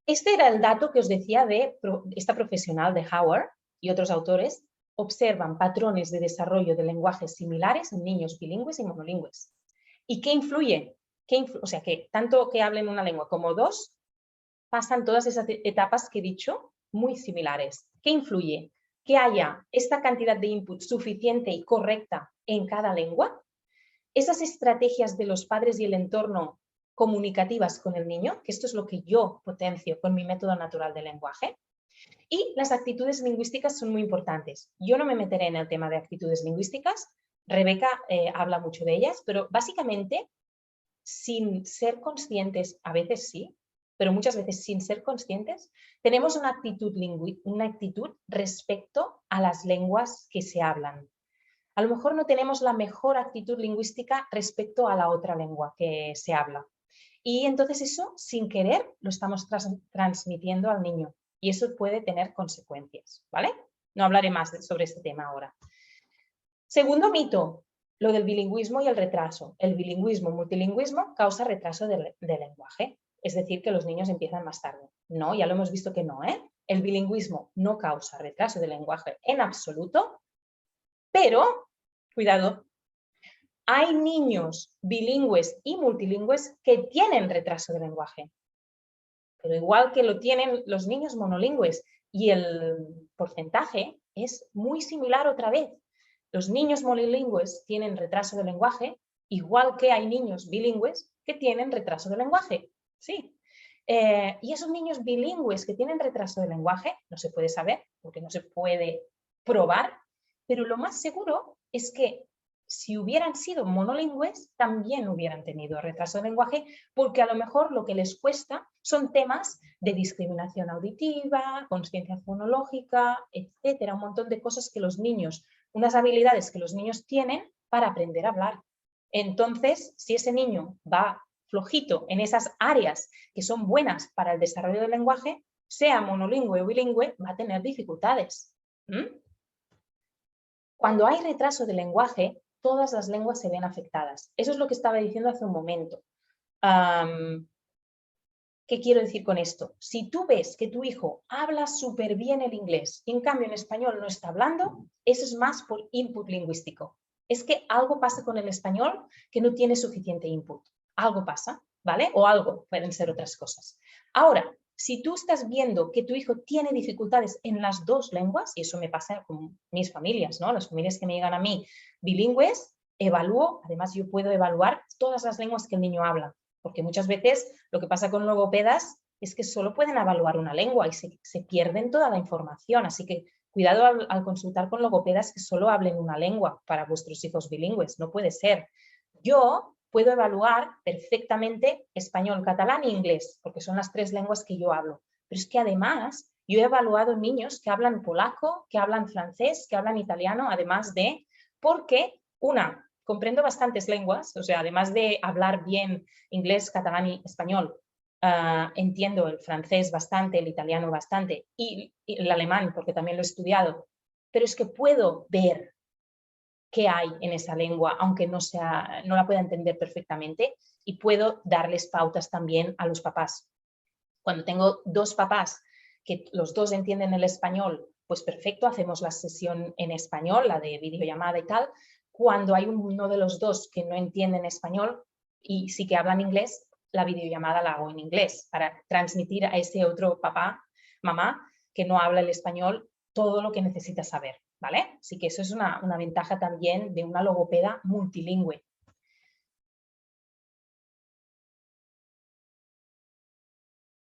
Este era el dato que os decía de esta profesional de Howard y otros autores. Observan patrones de desarrollo de lenguajes similares en niños bilingües y monolingües. ¿Y qué influye? O sea, que tanto que hablen una lengua como dos, pasan todas esas etapas que he dicho muy similares. ¿Qué influye? Que haya esta cantidad de input suficiente y correcta en cada lengua. Esas estrategias de los padres y el entorno comunicativas con el niño, que esto es lo que yo potencio con mi método natural de lenguaje. Y las actitudes lingüísticas son muy importantes. Yo no me meteré en el tema de actitudes lingüísticas, Rebeca habla mucho de ellas, pero básicamente sin ser conscientes, a veces sí, pero muchas veces sin ser conscientes, tenemos una actitud respecto a las lenguas que se hablan. A lo mejor no tenemos la mejor actitud lingüística respecto a la otra lengua que se habla. Y entonces eso, sin querer, lo estamos transmitiendo al niño. Y eso puede tener consecuencias, ¿vale? No hablaré más sobre este tema ahora. Segundo mito, lo del bilingüismo y el retraso. El bilingüismo, multilingüismo, causa retraso de lenguaje. Es decir, que los niños empiezan más tarde. No, ya lo hemos visto que no, ¿eh? El bilingüismo no causa retraso de lenguaje en absoluto, pero, cuidado, hay niños bilingües y multilingües que tienen retraso de lenguaje. Pero igual que lo tienen los niños monolingües, y el porcentaje es muy similar otra vez. Los niños monolingües tienen retraso de lenguaje, igual que hay niños bilingües que tienen retraso de lenguaje. Sí. Y esos niños bilingües que tienen retraso de lenguaje, no se puede saber, porque no se puede probar, pero lo más seguro es que si hubieran sido monolingües, también hubieran tenido retraso de lenguaje, porque a lo mejor lo que les cuesta son temas de discriminación auditiva, consciencia fonológica, etcétera, un montón de cosas que los niños, unas habilidades que los niños tienen para aprender a hablar. Entonces, si ese niño va flojito en esas áreas que son buenas para el desarrollo del lenguaje, sea monolingüe o bilingüe, va a tener dificultades. Cuando hay retraso de lenguaje, todas las lenguas se ven afectadas. Eso es lo que estaba diciendo hace un momento. ¿Qué quiero decir con esto? Si tú ves que tu hijo habla súper bien el inglés y en cambio en español no está hablando, eso es más por input lingüístico. Es que algo pasa con el español que no tiene suficiente input. Algo pasa, ¿vale? O algo, pueden ser otras cosas. Ahora, si tú estás viendo que tu hijo tiene dificultades en las dos lenguas, y eso me pasa con mis familias, ¿no? Las familias que me llegan a mí bilingües, evalúo, además yo puedo evaluar todas las lenguas que el niño habla. Porque muchas veces lo que pasa con logopedas es que solo pueden evaluar una lengua y se pierden toda la información. Así que cuidado al consultar con logopedas que solo hablen una lengua para vuestros hijos bilingües. No puede ser. Yo puedo evaluar perfectamente español, catalán e inglés, porque son las tres lenguas que yo hablo. Pero es que además yo he evaluado niños que hablan polaco, que hablan francés, que hablan italiano, además de, porque comprendo bastantes lenguas, o sea, además de hablar bien inglés, catalán y español, entiendo el francés bastante, el italiano bastante y el alemán, porque también lo he estudiado, pero es que puedo ver qué hay en esa lengua, aunque no la pueda entender perfectamente, y puedo darles pautas también a los papás. Cuando tengo dos papás que los dos entienden el español, pues perfecto, hacemos la sesión en español, la de videollamada y tal. Cuando hay uno de los dos que no entienden español y sí que hablan inglés, la videollamada la hago en inglés para transmitir a ese otro papá, mamá, que no habla el español, todo lo que necesita saber, ¿vale? Así que eso es una ventaja también de una logopeda multilingüe.